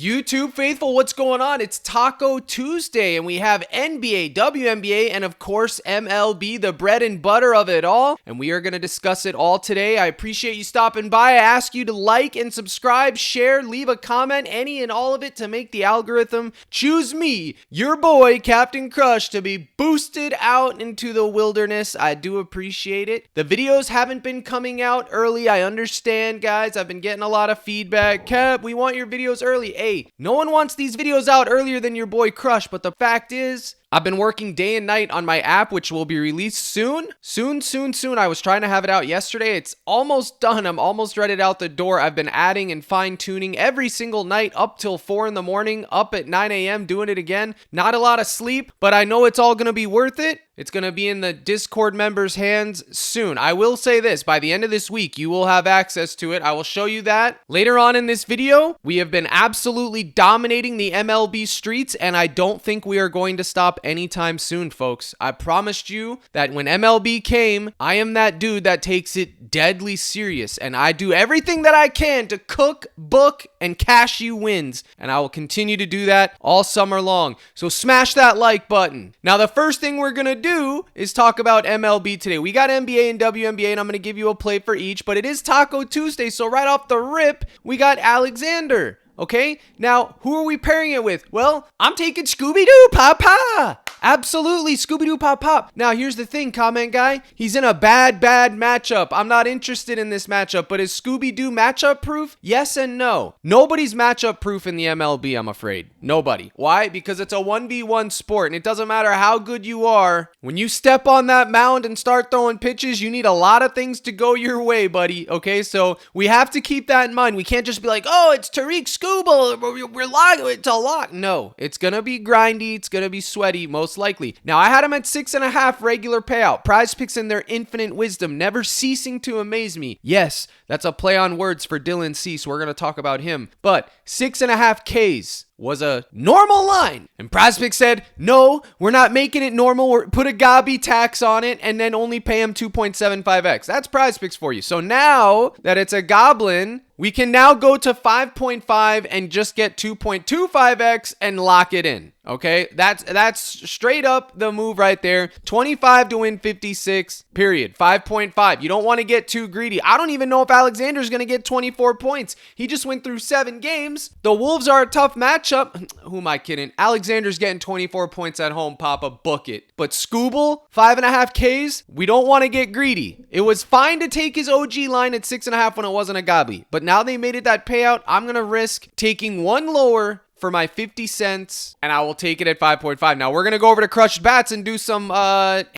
YouTube faithful, what's going on? It's Taco Tuesday, and we have NBA, WNBA, and of course MLB, the bread and butter of it all. And we are going to discuss it all today. I appreciate you stopping by. I ask you to like and subscribe, share, leave a comment, any and all of it to make the algorithm choose me, your boy, Captain Crush, to be boosted out into the wilderness. I do appreciate it. The videos haven't been coming out early. I understand, guys. I've been getting a lot of feedback. Cap, we want your videos early. Hey, no one wants these videos out earlier than your boy Crush, but the fact is, I've been working day and night on my app, which will be released soon. Soon. I was trying to have it out yesterday. It's almost done. I'm almost ready out the door. I've been adding and fine-tuning every single night up till 4 in the morning, up at 9 a.m. doing it again. Not a lot of sleep, but I know it's all going to be worth it. It's going to be in the Discord members' hands soon. I will say this, by the end of this week, you will have access to it. I will show you that later on in this video. We have been absolutely dominating the MLB streets, and I don't think we are going to stop anytime soon, folks. I promised you that when MLB came, I am that dude that takes it deadly serious, and I do everything that I can to cook, book, and cash you wins, and I will continue to do that all summer long. So smash that like button. Now, the first thing we're going to do is talk about MLB today. We got NBA and WNBA, and I'm going to give you a play for each, but it is Taco Tuesday, so right off the rip, we got Alexander. Okay, now who are we pairing it with? Well, I'm taking Scooby-Doo Papa. Absolutely, Scooby-Doo Pop. Now, here's the thing, comment guy. He's in a bad matchup. I'm not interested in this matchup, but is Scooby-Doo matchup proof? Yes and no. Nobody's matchup proof in the MLB, I'm afraid. Nobody. Why? Because it's a 1v1 sport, and it doesn't matter how good you are. When you step on that mound and start throwing pitches, you need a lot of things to go your way, buddy. Okay, so we have to keep that in mind. We can't just be like, oh, it's Tarik Skubal. We're locked. It's a lock. No, it's going to be grindy. It's going to be sweaty, most likely. Now, I had him at 6.5 regular payout. PrizePicks in their infinite wisdom, never ceasing to amaze me. Yes, that's a play on words for Dylan Cease. We're going to talk about him. But 6.5 Ks was a normal line. And PrizePicks said, no, we're not making it normal. We're put a Gabi tax on it and then only pay him 2.75x. That's PrizePicks for you. So now that it's a goblin, we can now go to 5.5 and just get 2.25x and lock it in. Okay, that's straight up the move right there. 25 to win 56, period. 5.5. You don't want to get too greedy. I don't even know if Alexander's going to get 24 points. He just went through 7 games. The Wolves are a tough matchup. Who am I kidding? Alexander's getting 24 points at home, Papa. Book it. But Skubal, 5.5 Ks, we don't want to get greedy. It was fine to take his OG line at 6.5 when it wasn't a Gabi. But now they made it that payout. I'm going to risk taking one lower for my 50 cents, and I will take it at 5.5. Now, we're going to go over to Crushed Bats and do some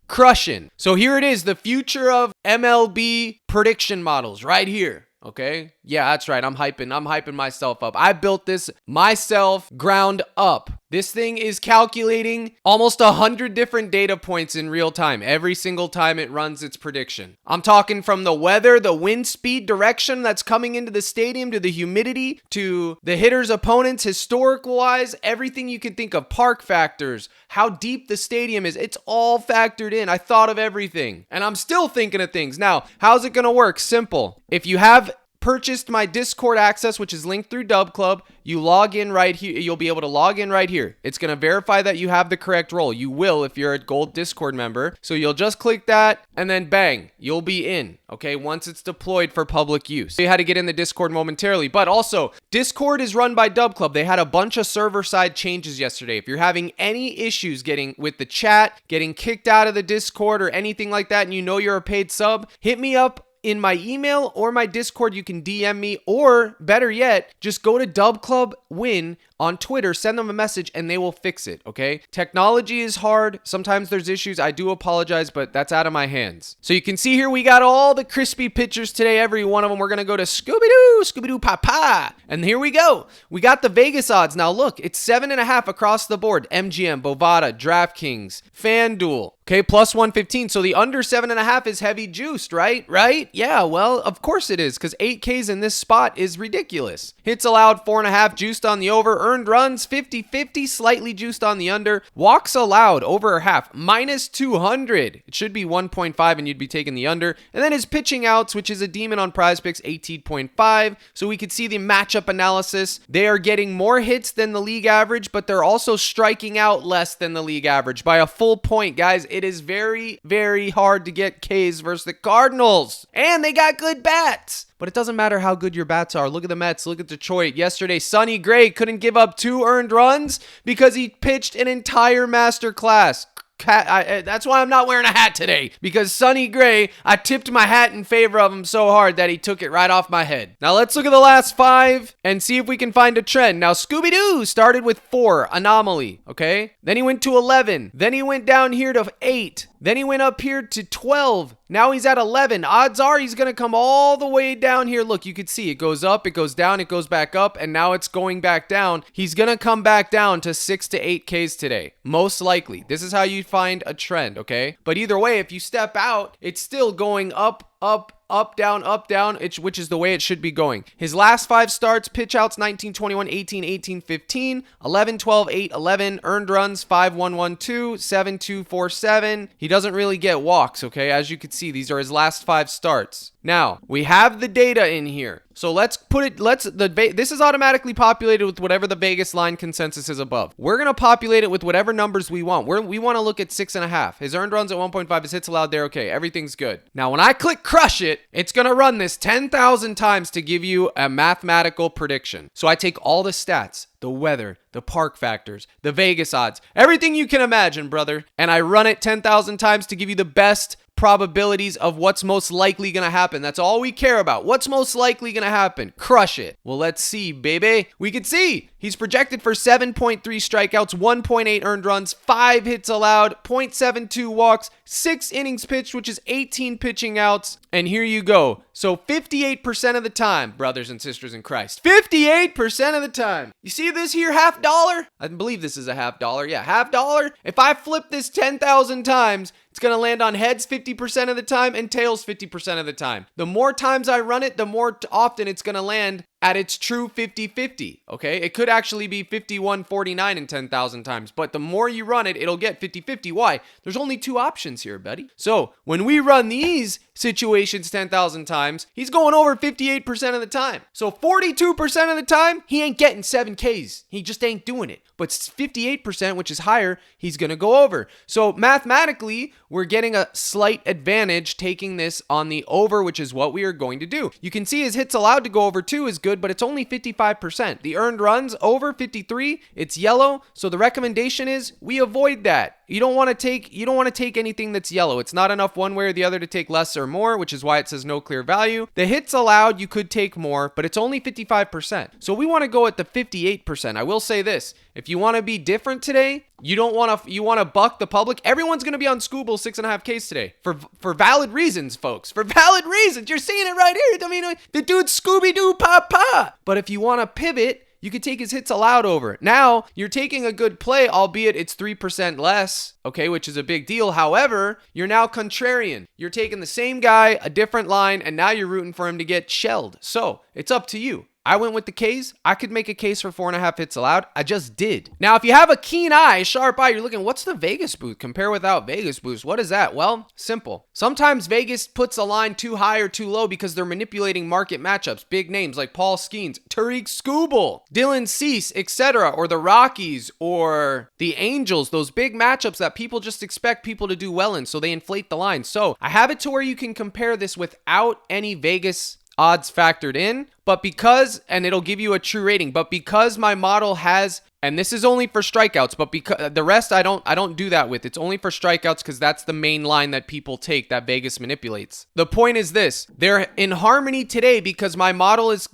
crushing. So here it is, the future of MLB prediction models right here. Okay? Yeah, that's right. I'm hyping myself up. I built this myself ground up. This thing is calculating almost 100 different data points in real time every single time it runs its prediction. I'm talking from the weather, the wind speed direction that's coming into the stadium, to the humidity, to the hitter's opponents, historical wise, everything you can think of, park factors, how deep the stadium is. It's all factored in. I thought of everything, and I'm still thinking of things. Now, how's it going to work? Simple. If you have purchased my Discord access, which is linked through Dub Club, you log in right here. You'll be able to log in right here. It's going to verify that you have the correct role. You will if you're a gold Discord member. So you'll just click that and then bang, you'll be in. Okay, once it's deployed for public use. You had to get in the Discord momentarily, but also Discord is run by Dub Club. They had a bunch of server side changes yesterday. If you're having any issues getting with the chat, getting kicked out of the Discord or anything like that, and you know you're a paid sub, hit me up in my email or my Discord. You can DM me, or better yet, just go to Dub Club Win on Twitter, send them a message, and they will fix it, okay? Technology is hard. Sometimes there's issues. I do apologize, but that's out of my hands. So you can see here, we got all the crispy pictures today, every one of them. We're going to go to Scooby-Doo Papa. And here we go. We got the Vegas odds. Now look, it's 7.5 across the board. MGM, Bovada, DraftKings, FanDuel. Okay, plus 115. So the under 7.5 is heavy juiced, right? Right? Yeah, well, of course it is, because 8Ks in this spot is ridiculous. Hits allowed 4.5 juiced on the over. Earned runs 50-50, slightly juiced on the under. Walks allowed over half, minus 200. It should be 1.5 and you'd be taking the under. And then his pitching outs, which is a demon on PrizePicks, 18.5. So we could see the matchup analysis. They are getting more hits than the league average, but they're also striking out less than the league average by a full point, guys. It is very, very hard to get Ks versus the Cardinals. And they got good bats. But it doesn't matter how good your bats are. Look at the Mets. Look at Detroit. Yesterday, Sonny Gray couldn't give up 2 earned runs because he pitched an entire masterclass. That's why I'm not wearing a hat today, because Sonny Gray, I tipped my hat in favor of him so hard that he took it right off my head. Now let's look at the last 5 and see if we can find a trend. Now Scooby-Doo started with 4, anomaly, okay? Then he went to 11. Then he went down here to 8. Then he went up here to 12. Now he's at 11. Odds are he's going to come all the way down here. Look, you can see it goes up, it goes down, it goes back up, and now it's going back down. He's going to come back down to 6 to 8 Ks today, most likely. This is how you find a trend, okay? But either way, if you step out, it's still going up, up, down, which is the way it should be going. His last 5 starts, pitch outs 19, 21, 18, 18, 15, 11, 12, 8, 11, earned runs 5, 1, 1, 2, 7, 2, 4, 7. He doesn't really get walks, okay? As you can see, these are his last 5 starts. Now, we have the data in here. So let's put it, this is automatically populated with whatever the Vegas line consensus is above. We're going to populate it with whatever numbers we want. We want to look at 6.5. His earned runs at 1.5, his hits allowed there. Okay, everything's good. Now, when I click crush it, it's going to run this 10,000 times to give you a mathematical prediction. So I take all the stats, the weather, the park factors, the Vegas odds, everything you can imagine, brother, and I run it 10,000 times to give you the best probabilities of what's most likely going to happen. That's all we care about. What's most likely going to happen? Crush it. Well, let's see, baby. We can see he's projected for 7.3 strikeouts, 1.8 earned runs, 5 hits allowed, 0.72 walks, 6 innings pitched, which is 18 pitching outs. And here you go. So 58% of the time, brothers and sisters in Christ, 58% of the time. You see this here $50? I believe this is a $50. Yeah, $50. If I flip this 10,000 times, it's going to land on heads 50% of the time and tails 50% of the time. The more times I run it, the more often it's going to land at its true 50-50, okay? It could actually be 51-49 in 10,000 times, but the more you run it, it'll get 50-50. Why? There's only 2 options here, buddy. So when we run these situations 10,000 times, he's going over 58% of the time. So 42% of the time, he ain't getting 7 Ks. He just ain't doing it. But 58%, which is higher, he's going to go over. So mathematically, we're getting a slight advantage taking this on the over, which is what we are going to do. You can see his hits allowed to go over 2 is good, but it's only 55%. The earned runs over 53, it's yellow. So the recommendation is we avoid that. You don't want to take anything that's yellow. It's not enough one way or the other to take less or more, which is why it says no clear value. The hits allowed, you could take more, but it's only 55%. So we want to go at the 58%. I will say this, if you want to be different today, you want to buck the public. Everyone's going to be on Skubal 6.5 Ks today for valid reasons, folks. For valid reasons. You're seeing it right here. I mean, the dude's Scooby-Doo papa. But if you want to pivot, you could take his hits allowed over. Now, you're taking a good play, albeit it's 3% less, okay, which is a big deal. However, you're now contrarian. You're taking the same guy, a different line, and now you're rooting for him to get shelled. So, it's up to you. I went with the Ks. I could make a case for 4.5 hits allowed. I just did. Now, if you have a keen eye, sharp eye, you're looking, what's the Vegas boost? Compare without Vegas boost. What is that? Well, simple. Sometimes Vegas puts a line too high or too low because they're manipulating market matchups. Big names like Paul Skeens, Tarik Skubal, Dylan Cease, etc., or the Rockies or the Angels. Those big matchups that people just expect people to do well in, so they inflate the line. So I have it to where you can compare this without any Vegas odds factored in, and it'll give you a true rating, but because my model has, and this is only for strikeouts, but because the rest I don't do that with. It's only for strikeouts because that's the main line that people take that Vegas manipulates. The point is this, they're in harmony today because my model is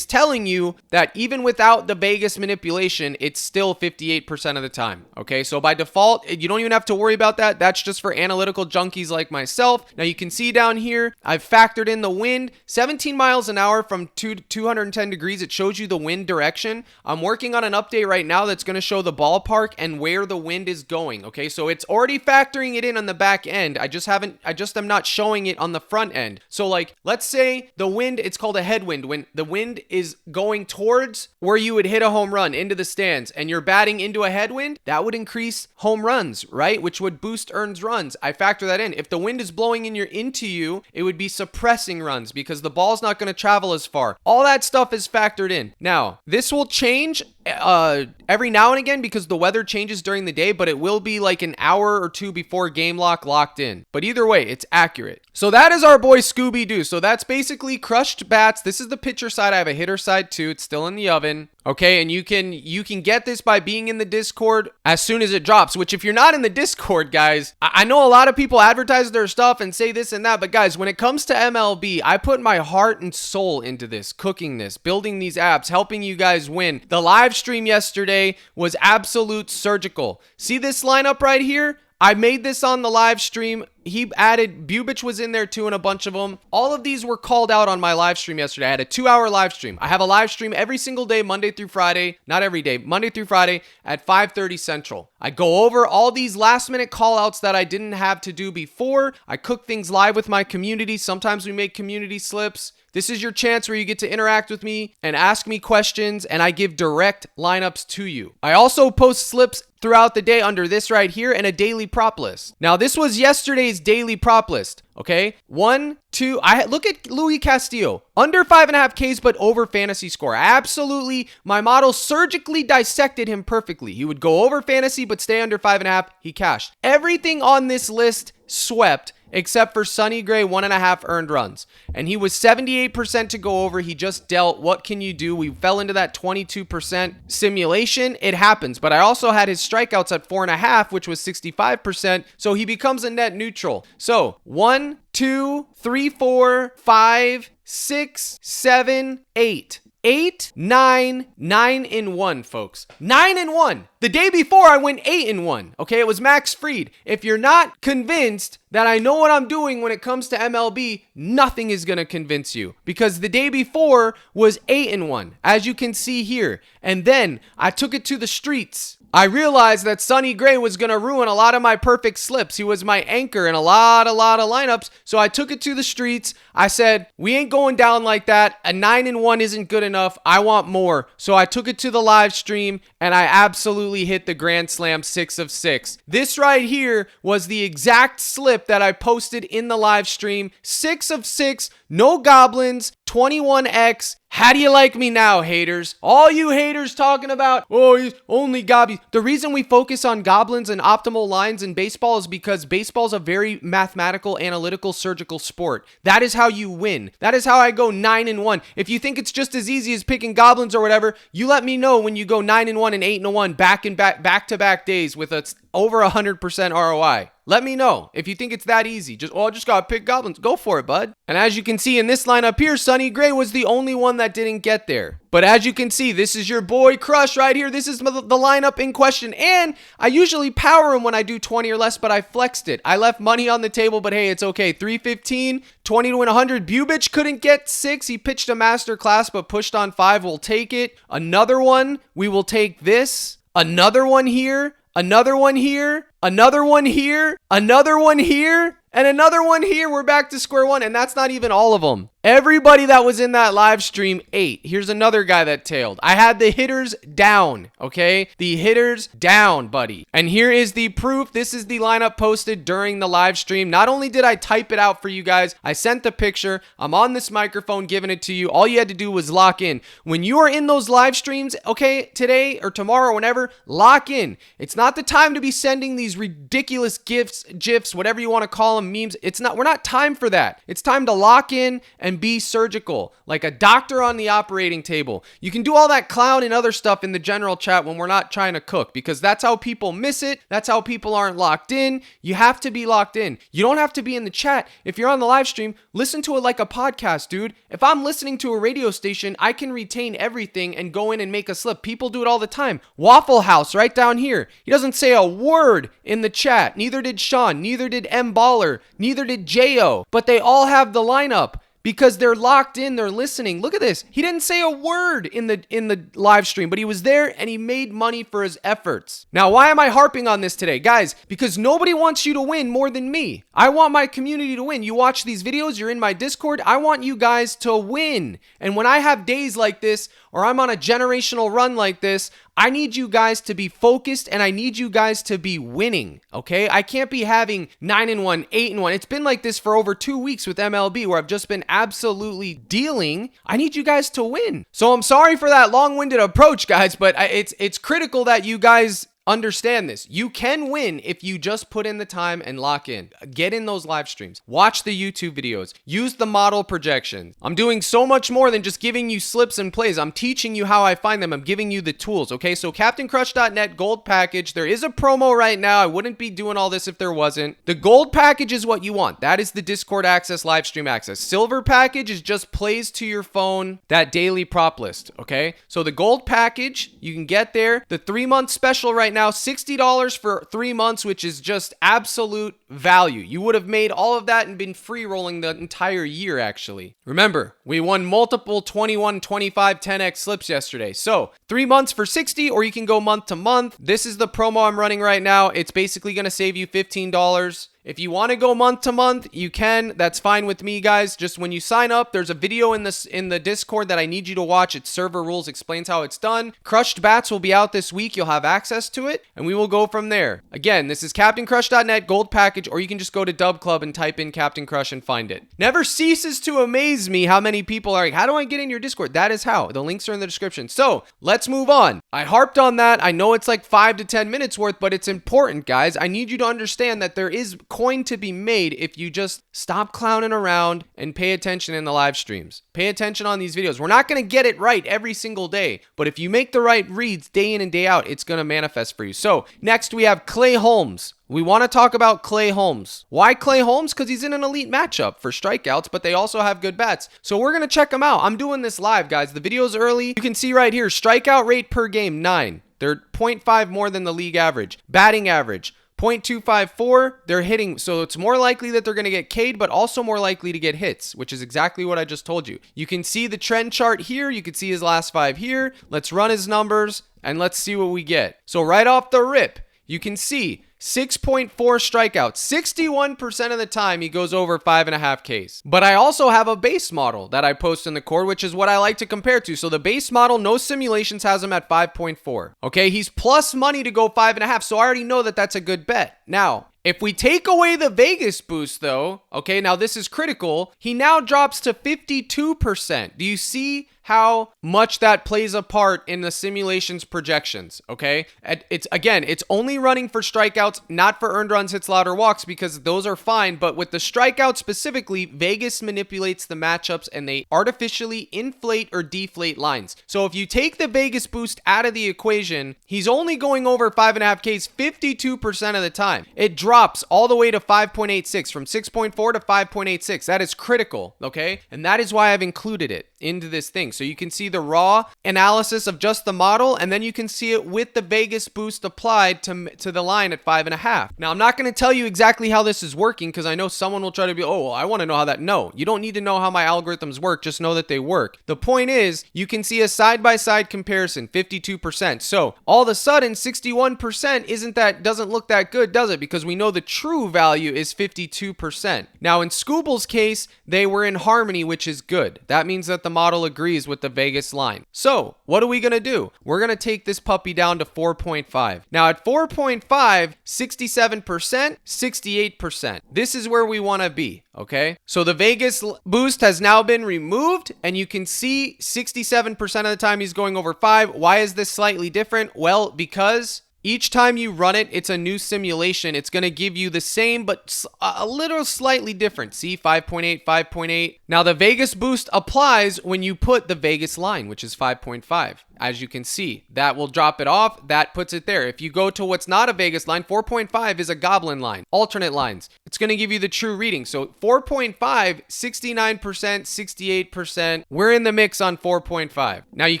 telling you that even without the Vegas manipulation, it's still 58% of the time. Okay, so by default, you don't even have to worry about that. That's just for analytical junkies like myself. Now you can see down here, I've factored in the wind, 17 miles an hour far from 210 degrees. It shows you the wind direction. I'm working on an update right now that's going to show the ballpark and where the wind is going. Okay, so it's already factoring it in on the back end. I just am not showing it on the front end. So like, let's say the wind, it's called a headwind. When the wind is going towards where you would hit a home run into the stands and you're batting into a headwind, that would increase home runs, right? Which would boost earned runs. I factor that in. If the wind is blowing into you, it would be suppressing runs because the ball's not going to travel as far. All that stuff is factored in. Now, this will change every now and again because the weather changes during the day, but it will be like an hour or two before game locked in. But either way, it's accurate. So that is our boy Scooby-Doo. So that's basically crushed bats. This is the pitcher side. I have a hitter side too. It's still in the oven. Okay, and you can get this by being in the Discord as soon as it drops, which if you're not in the Discord, guys, I know a lot of people advertise their stuff and say this and that, but guys, when it comes to MLB, I put my heart and soul into this, cooking this, building these apps, helping you guys win. The live stream yesterday was absolute surgical. See this lineup right here? I made this on the live stream. He added, Bubich was in there too, and a bunch of them. All of these were called out on my live stream yesterday. I had a 2-hour live stream. I have a live stream every single day, Monday through Friday. Not every day, Monday through Friday at 5:30 Central. I go over all these last minute call outs that I didn't have to do before. I cook things live with my community. Sometimes we make community slips. This is your chance where you get to interact with me and ask me questions, and I give direct lineups to you. I also post slips throughout the day under this right here and a daily prop list. Now, this was yesterday's daily prop list. Okay, 1, 2. Look at Louis Castillo, under 5.5 Ks, but over fantasy score. Absolutely, my model surgically dissected him perfectly. He would go over fantasy, but stay under 5.5. He cashed. Everything on this list swept except for Sonny Gray, 1.5 earned runs. And he was 78% to go over. He just dealt. What can you do? We fell into that 22% simulation. It happens. But I also had his strikeouts at 4.5, which was 65%. So he becomes a net neutral. So 1, 2, 3, 4, 5, 6, 7, 8. 8, 9, 9-1, folks. 9-1. The day before I went 8-1. Okay, it was Max Fried. If you're not convinced that I know what I'm doing when it comes to MLB, nothing is going to convince you. Because the day before was 8-1, as you can see here. And then I took it to the streets. I realized that Sonny Gray was going to ruin a lot of my perfect slips. He was my anchor in a lot of lineups. So I took it to the streets. I said, we ain't going down like that. A 9-1 isn't good enough. I want more. So I took it to the live stream and I absolutely hit the grand slam 6 of 6. This right here was the exact slip that I posted in the live stream. 6 of 6, no goblins, 21x. How do you like me now, haters? All you haters talking about, oh, he's only gobby. The reason we focus on goblins and optimal lines in baseball is because baseball is a very mathematical, analytical, surgical sport. That is how you win. That is how I go 9-1. If you think it's just as easy as picking goblins or whatever, you let me know when you go 9-1 and 8-1 back-to-back days with over 100% ROI. Let me know if you think it's that easy. I just gotta pick goblins. Go for it, bud. And as you can see in this lineup here, Sonny Gray was the only one that didn't get there. But as you can see, this is your boy Crush right here. This is the lineup in question. And I usually power him when I do 20 or less, but I flexed it. I left money on the table, but hey, it's okay. 315, 20 to win 100. Bubich couldn't get 6. He pitched a master class, but pushed on 5. We'll take it. Another one. We will take this. Another one here. Another one here. Another one here. Another one here. And another one here. We're back to square one. And that's not even all of them. Everybody that was in that live stream ate. Here's another guy that tailed. I had the hitters down, okay? The hitters down, buddy. And here is the proof. This is the lineup posted during the live stream. Not only did I type it out for you guys, I sent the picture. I'm on this microphone giving it to you. All you had to do was lock in. When you are in those live streams, okay, today or tomorrow, whenever, lock in. It's not the time to be sending these ridiculous GIFs, whatever you want to call them, memes. We're not time for that. It's time to lock in and be surgical, like a doctor on the operating table. You can do all that clown and other stuff in the general chat when we're not trying to cook, because that's how people miss it. That's how people aren't locked in. You have to be locked in. You don't have to be in the chat. If you're on the live stream, listen to it like a podcast, dude. If I'm listening to a radio station, I can retain everything and go in and make a slip. People do it all the time. Waffle House right down here. He doesn't say a word in the chat. Neither did Sean. Neither did M Baller. Neither did J.O. But they all have the lineup, because they're locked in, they're listening. Look at this. He didn't say a word in the live stream, but he was there and he made money for his efforts. Now, why am I harping on this today? Guys, because nobody wants you to win more than me. I want my community to win. You watch these videos, you're in my Discord. I want you guys to win. And when I have days like this, or I'm on a generational run like this, I need you guys to be focused and I need you guys to be winning, okay? I can't be having 9-1, 8-1. It's been like this for over 2 weeks with MLB where I've just been absolutely dealing. I need you guys to win. So I'm sorry for that long-winded approach, guys, but it's critical that you guys understand this. You can win if you just put in the time and lock in. Get in those live streams. Watch the YouTube videos. Use the model projections. I'm doing so much more than just giving you slips and plays. I'm teaching you how I find them. I'm giving you the tools, okay? So CaptainCrush.net gold package. There is a promo right now. I wouldn't be doing all this if there wasn't. The gold package is what you want. That is the Discord access, live stream access. Silver package is just plays to your phone, that daily prop list, okay? So the gold package, you can get there. The 3-month special right now, $60 for 3 months, which is just absolute value. You would have made all of that and been free rolling the entire year, actually. Remember, we won multiple 21, 25, 10x slips yesterday. So 3 months for 60, or you can go month to month. This is the promo I'm running right now. It's basically going to save you $15. If you want to go month to month, you can. That's fine with me, guys. Just when you sign up, there's a video in the Discord that I need you to watch. It's server rules, explains how it's done. Crushed bats will be out this week. You'll have access to it, and we will go from there. Again, this is CaptainCrush.net gold package, or you can just go to Dub Club and type in Captain Crush and find it. Never ceases to amaze me how many people are like, how do I get in your Discord? That is how. The links are in the description. So let's move on. I harped on that. I know it's like 5 to 10 minutes worth, but it's important, guys. I need you to understand that there is coin to be made if you just stop clowning around and pay attention in the live streams. Pay attention on these videos. We're not going to get it right every single day, but if you make the right reads day in and day out, it's going to manifest for you. So next we have Clay Holmes. We want to talk about Clay Holmes. Why Clay Holmes? Because he's in an elite matchup for strikeouts, but they also have good bats. So we're going to check him out. I'm doing this live, guys. The video's early. You can see right here, strikeout rate per game, 9. They're 0.5 more than the league average. Batting average, 0.254, they're hitting, so it's more likely that they're going to get K'd, but also more likely to get hits, which is exactly what I just told you. You can see the trend chart here. You can see his last 5 here. Let's run his numbers, and let's see what we get. So right off the rip, you can see 6.4 strikeouts. 61% of the time he goes over 5.5 Ks. But I also have a base model that I post in the core, which is what I like to compare to. So the base model, no simulations, has him at 5.4. Okay, he's plus money to go 5.5. So I already know that that's a good bet. Now, if we take away the Vegas boost though, okay, now this is critical. He now drops to 52%. Do you see how much that plays a part in the simulations projections, okay? It's only running for strikeouts, not for earned runs, hits, allowed, or walks, because those are fine. But with the strikeouts specifically, Vegas manipulates the matchups and they artificially inflate or deflate lines. So if you take the Vegas boost out of the equation, he's only going over 5.5 Ks 52% of the time. It drops all the way to 5.86, from 6.4 to 5.86. That is critical, okay? And that is why I've included it into this thing. So you can see the raw analysis of just the model, and then you can see it with the Vegas boost applied to the line at 5.5. Now, I'm not going to tell you exactly how this is working, because I know someone will try to be, oh, well, I want to know how that. No, you don't need to know how my algorithms work. Just know that they work. The point is, you can see a side-by-side comparison, 52%. So all of a sudden, 61% doesn't look that good, does it? Because we know the true value is 52%. Now, in Skubal's case, they were in harmony, which is good. That means that the model agrees with the Vegas line. So what are we going to do? We're going to take this puppy down to 4.5. Now at 4.5, 67%, 68%. This is where we want to be, okay? So the Vegas boost has now been removed, and you can see 67% of the time he's going over 5. Why is this slightly different? Well, because each time you run it, it's a new simulation. It's going to give you the same, but a little slightly different. See, 5.8, 5.8. Now, the Vegas boost applies when you put the Vegas line, which is 5.5. As you can see, that will drop it off. That puts it there. If you go to what's not a Vegas line, 4.5 is a goblin line, alternate lines. It's going to give you the true reading. So 4.5, 69%, 68%. We're in the mix on 4.5. Now you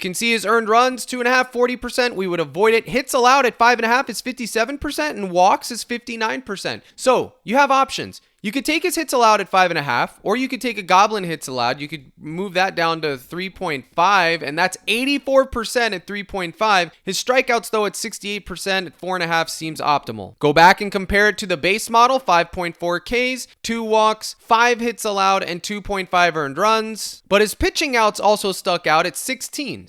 can see his earned runs, 2.5, 40%. We would avoid it. Hits allowed at 5.5 is 57%, and walks is 59%. So you have options. You could take his hits allowed at 5.5, or you could take a Goblin hits allowed. You could move that down to 3.5, and that's 84% at 3.5. His strikeouts, though, at 68% at 4.5 seems optimal. Go back and compare it to the base model, 5.4 Ks, 2 walks, 5 hits allowed, and 2.5 earned runs. But his pitching outs also stuck out at 16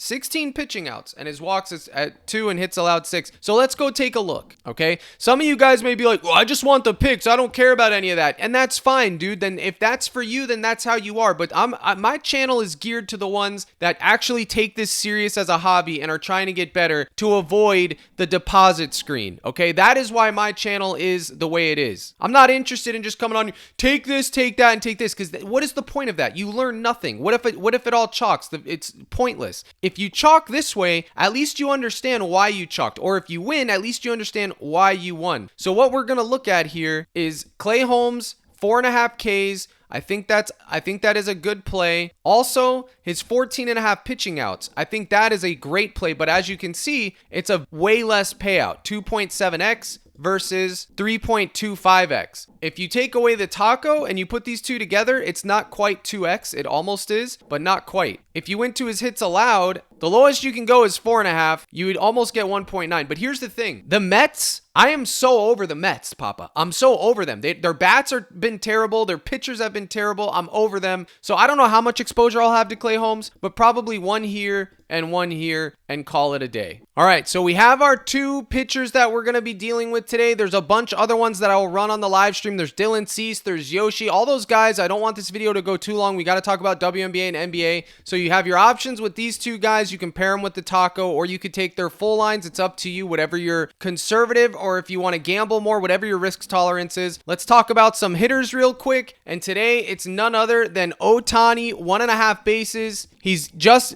pitching outs, and his walks is at 2 and hits allowed 6. So let's go take a look, okay? Some of you guys may be like, well, I just want the picks. I don't care about any of that. And that's fine, dude. Then if that's for you, then that's how you are. But my channel is geared to the ones that actually take this serious as a hobby and are trying to get better to avoid the deposit screen, okay? That is why my channel is the way it is. I'm not interested in just coming on, take this, take that, and take this, because what is the point of that? You learn nothing. What if it all chalks? It's pointless. If you chalk this way, at least you understand why you chalked. Or if you win, at least you understand why you won. So what we're going to look at here is Clay Holmes, 4.5 Ks. I think that is a good play. Also, his 14.5 pitching outs. I think that is a great play, but as you can see, it's a way less payout, 2.7x versus 3.25x. If you take away the taco and you put these two together, it's not quite 2x. It almost is, but not quite. If you went to his hits allowed, the lowest you can go is 4.5. You would almost get 1.9. But here's the thing. The Mets, I am so over the Mets, Papa. I'm so over them. Their bats have been terrible. Their pitchers have been terrible. I'm over them. So I don't know how much exposure I'll have to Clay Holmes, but probably one here and one here and call it a day. All right, so we have our 2 pitchers that we're going to be dealing with today. There's a bunch of other ones that I will run on the live stream. There's Dylan Cease, there's Yoshi, all those guys. I don't want this video to go too long. We got to talk about WNBA and NBA. So you have your options with these 2 guys. You can pair them with the taco, or you could take their full lines. It's up to you, whatever you're conservative, or if you want to gamble more, whatever your risk tolerance is. Let's talk about some hitters real quick. And today it's none other than Ohtani, 1.5 bases.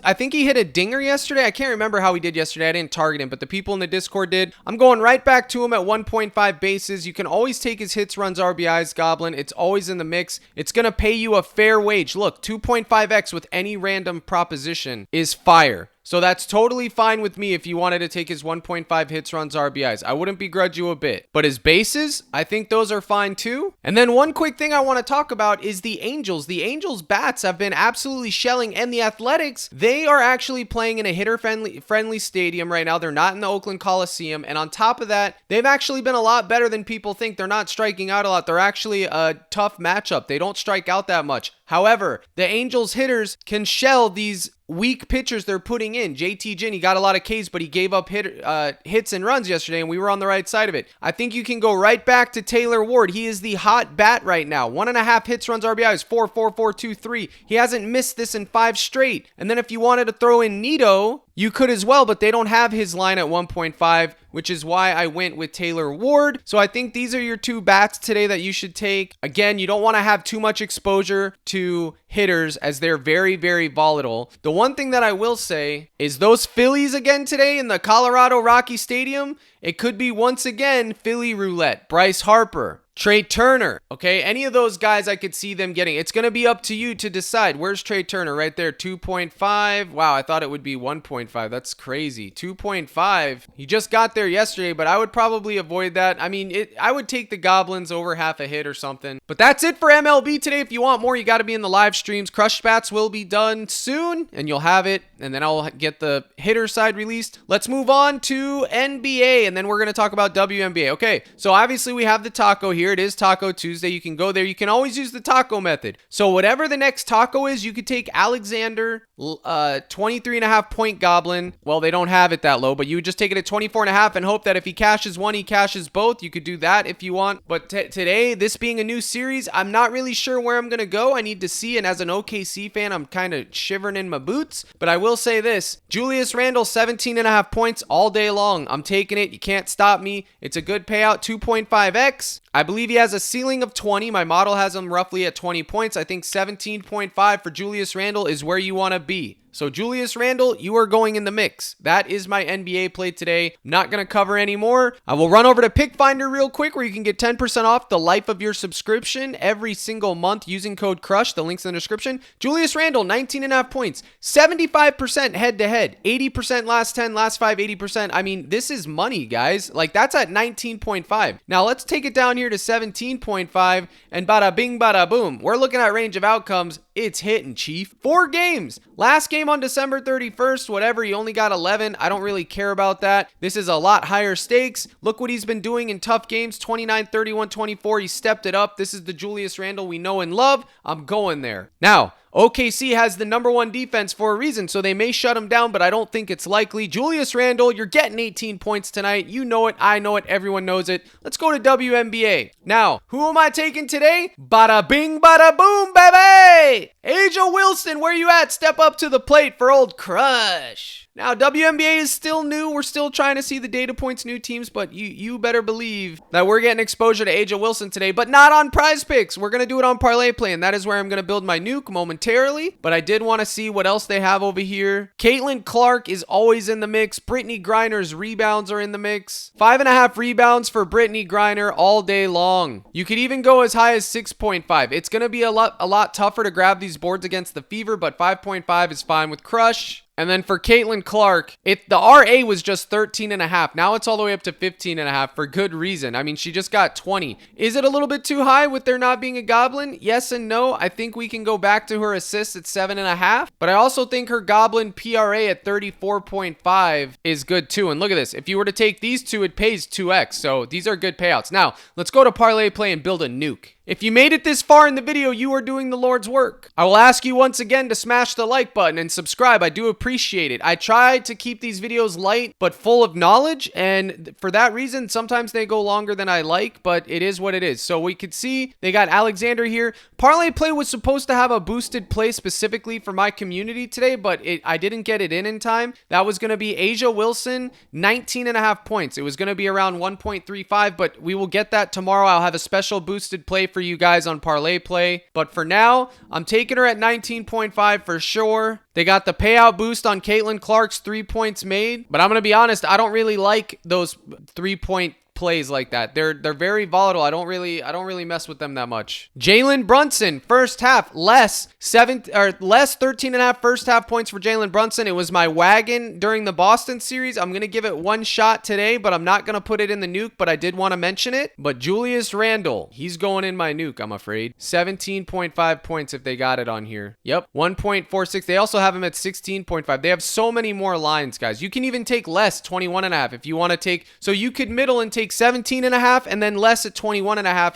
I think he hit a dinger yesterday. I can't remember how he did yesterday. I didn't target him, but the people in the Discord did. I'm going right back to him at 1.5 bases. You can always take his hits, runs, RBIs, Goblin. It's always in the mix. It's going to pay you a fair wage. Look, 2.5x with any random proposition is fire. So that's totally fine with me if you wanted to take his 1.5 hits, runs, RBIs. I wouldn't begrudge you a bit. But his bases, I think those are fine too. And then one quick thing I want to talk about is the Angels. The Angels bats have been absolutely shelling, and the Athletics, they are actually playing in a hitter-friendly stadium right now. They're not in the Oakland Coliseum. And on top of that, they've actually been a lot better than people think. They're not striking out a lot. They're actually a tough matchup. They don't strike out that much. However, the Angels hitters can shell these weak pitchers they're putting in. JT Ginn, he got a lot of Ks, but he gave up hits and runs yesterday, and we were on the right side of it. I think you can go right back to Taylor Ward. He is the hot bat right now. 1.5 hits, runs, RBIs, 4.4423. He hasn't missed this in 5 straight. And then if you wanted to throw in Nito, you could as well, but they don't have his line at 1.5, which is why I went with Taylor Ward. So I think these are your 2 bats today that you should take. Again, you don't want to have too much exposure to hitters as they're very, very volatile. The one thing that I will say is those Phillies again today in the Colorado Rocky Stadium, it could be once again Philly roulette. Bryce Harper, Trey Turner, okay? Any of those guys I could see them getting. It's going to be up to you to decide. Where's Trey Turner? Right there, 2.5. Wow, I thought it would be 1.5. That's crazy. 2.5. He just got there yesterday, but I would probably avoid that. I mean, I would take the Goblins over half a hit or something. But that's it for MLB today. If you want more, you got to be in the live streams. Crush Bats will be done soon, and you'll have it, and then I'll get the hitter side released. Let's move on to NBA, and then we're going to talk about WNBA. Okay, so obviously we have the taco here. It is Taco Tuesday. You can go there. You can always use the taco method. So whatever the next taco is, you could take Alexander, 23.5 point Goblin. Well, they don't have it that low, but you would just take it at 24.5 and hope that if he cashes one, he cashes both. You could do that if you want. But today, this being a new series, I'm not really sure where I'm going to go. I need to see, and as an OKC fan, I'm kind of shivering in my boots. But I will say this, Julius Randle, 17.5 points all day long. I'm taking it. You can't stop me. It's a good payout, 2.5x. I believe he has a ceiling of 20. My model has him roughly at 20 points. I think 17.5 for Julius Randle is where you want to be. So Julius Randle, you are going in the mix. That is my NBA play today. I'm not going to cover any more. I will run over to Pick Finder real quick where you can get 10% off the life of your subscription every single month using code CRUSH. The link's in the description. Julius Randle, 19.5 points, 75% head-to-head, 80% last 10, last 5, 80%. I mean, this is money, guys. Like, that's at 19.5. Now, let's take it down here to 17.5, and bada bing, bada boom. We're looking at range of outcomes. It's hitting, Chief. 4 games. Last game on December 31st, whatever, he only got 11. I don't really care about that. This is a lot higher stakes. Look what he's been doing in tough games. 29, 31, 24. He stepped it up. This is the Julius Randle we know and love. I'm going there. Now, OKC has the #1 defense for a reason, so they may shut him down, but I don't think it's likely. Julius Randle, you're getting 18 points tonight. You know it. I know it. Everyone knows it. Let's go to WNBA. Now, who am I taking today? Bada bing, bada boom, baby! Asia Wilson, where you at? Step up to the plate for old Crush. Now, WNBA is still new. We're still trying to see the data points, new teams, but you better believe that we're getting exposure to Asia Wilson today, but not on PrizePicks. We're going to do it on ParlayPlay, and that is where I'm going to build my nuke momentarily, but I did want to see what else they have over here. Caitlin Clark is always in the mix. Brittany Griner's rebounds are in the mix. 5.5 rebounds for Brittany Griner all day long. You could even go as high as 6.5. It's going to be a lot tougher to grab these boards against the Fever, but 5.5 is fine with Crush. And then for Caitlin Clark, the RA was just 13.5. Now it's all the way up to 15.5 for good reason. I mean, she just got 20. Is it a little bit too high with there not being a Goblin? Yes and no. I think we can go back to her assists at 7.5. But I also think her Goblin PRA at 34.5 is good too. And look at this. If you were to take these two, it pays 2x. So these are good payouts. Now, let's go to ParlayPlay and build a nuke. If you made it this far in the video, you are doing the Lord's work. I will ask you once again to smash the like button and subscribe. I do appreciate it. I try to keep these videos light but full of knowledge, and for that reason, sometimes they go longer than I like, but it is what it is. So we could see they got Alexander here. ParlayPlay was supposed to have a boosted play specifically for my community today, but I didn't get it in time. That was going to be Asia Wilson, 19.5 points. It was going to be around 1.35, but we will get that tomorrow. I'll have a special boosted play for you guys on ParlayPlay. But for now, I'm taking her at 19.5 for sure. They got the payout boost on Caitlin Clark's 3 points made. But I'm going to be honest, I don't really like those 3-point plays like that. They're very volatile. I don't really mess with them that much. Jalen Brunson, first half, less 13.5 first half points for Jalen Brunson. It was my wagon during the Boston series. I'm gonna give it one shot today, but I'm not gonna put it in the nuke, but I did want to mention it. But Julius Randle, he's going in my nuke, I'm afraid. 17.5 points if they got it on here. Yep, 1.46. They also have him at 16.5. They have so many more lines, guys. You can even take less, 21.5 if you want to take. So you could middle and take 17.5 and then less at 21.5.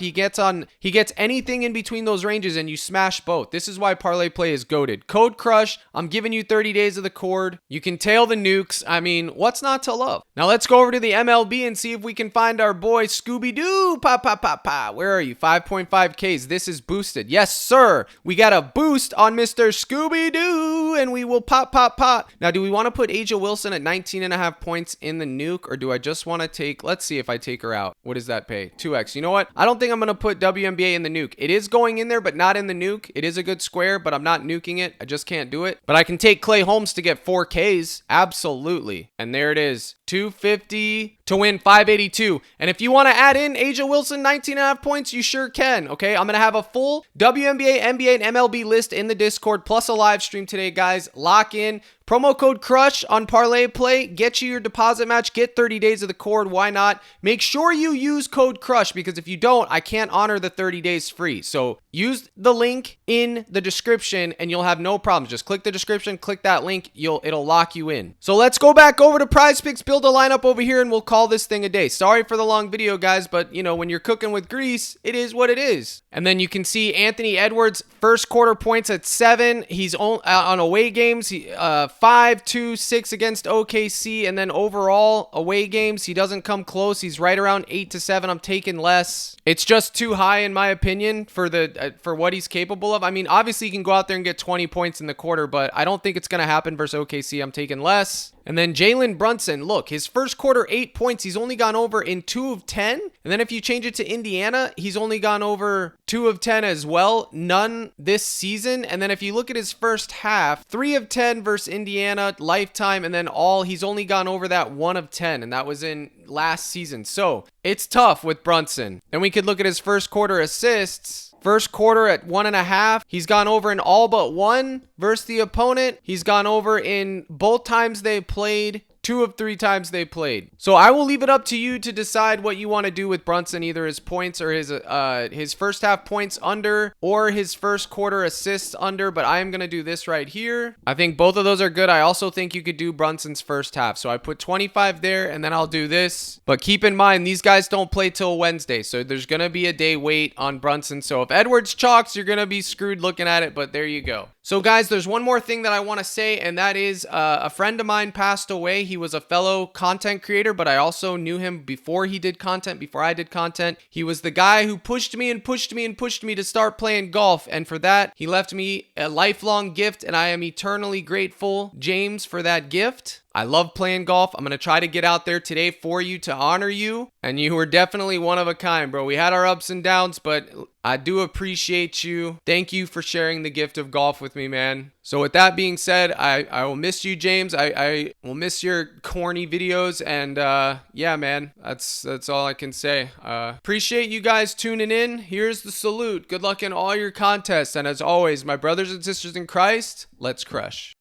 He gets anything in between those ranges and you smash both. This is why ParlayPlay is goated. Code CRUSH. I'm giving you 30 days of the cord. You can tail the nukes. I mean, what's not to love? Now let's go over to the MLB and see if we can find our boy Scooby-Doo. Where are you? 5.5Ks. This is boosted. Yes, sir. We got a boost on Mr. Scooby-Doo and we will pop. Now, do we want to put Asia Wilson at 19.5 points in the nuke, or do I just want to take, let's see if I take her out. What does that pay? 2x. You know what? I don't think I'm going to put WNBA in the nuke. It is going in there, but not in the nuke. It is a good square, but I'm not nuking it. I just can't do it. But I can take Clay Holmes to get 4Ks. Absolutely. And there it is. 250 to win 582. And if you want to add in Asia Wilson 19.5 points, you sure can. Okay, I'm going to have a full WNBA, NBA, and MLB list in the Discord, plus a live stream today, guys. Lock in. Promo code CRUSH on ParlayPlay. Get you your deposit match. Get 30 days of the cord. Why not? Make sure you use code CRUSH, because if you don't, I can't honor the 30 days free. So use the link in the description and you'll have no problems. Just click the description, click that link. It'll lock you in. So let's go back over to PrizePicks, build a lineup over here, and we'll call this thing a day. Sorry for the long video, guys, but you know, when you're cooking with grease, it is what it is. And then you can see Anthony Edwards, first quarter points at 7. He's on away games. 5, 2, 6 against OKC, and then overall away games, he doesn't come close. He's right around 8 to 7. I'm taking less. It's just too high in my opinion for what he's capable of. I mean, obviously he can go out there and get 20 points in the quarter, but I don't think it's going to happen versus OKC. I'm taking less. And then Jalen Brunson, look, his first quarter, 8 points. He's only gone over in 2 of 10. And then if you change it to Indiana, he's only gone over 2 of 10 as well. None this season. And then if you look at his first half, 3 of 10 versus Indiana, lifetime. And then he's only gone over that 1 of 10. And that was in last season. So it's tough with Brunson. And we could look at his first quarter assists. First quarter at 1.5. He's gone over in all but 1 versus the opponent. He's gone over in both times they played. 2 of 3 times they played. So I will leave it up to you to decide what you want to do with Brunson, either his points or his first half points under or his first quarter assists under, but I am going to do this right here. I think both of those are good. I also think you could do Brunson's first half. So I put 25 there and then I'll do this. But keep in mind, these guys don't play till Wednesday. So there's going to be a day wait on Brunson. So if Edwards chalks, you're going to be screwed looking at it, but there you go. So guys, there's one more thing that I want to say, and that is a friend of mine passed away. He was a fellow content creator, but I also knew him before he did content, before I did content. He was the guy who pushed me and pushed me and pushed me to start playing golf, and for that, he left me a lifelong gift, and I am eternally grateful, James, for that gift. I love playing golf. I'm going to try to get out there today for you to honor you. And you were definitely one of a kind, bro. We had our ups and downs, but I do appreciate you. Thank you for sharing the gift of golf with me, man. So with that being said, I will miss you, James. I will miss your corny videos. And yeah, man, that's all I can say. Appreciate you guys tuning in. Here's the salute. Good luck in all your contests. And as always, my brothers and sisters in Christ, let's crush.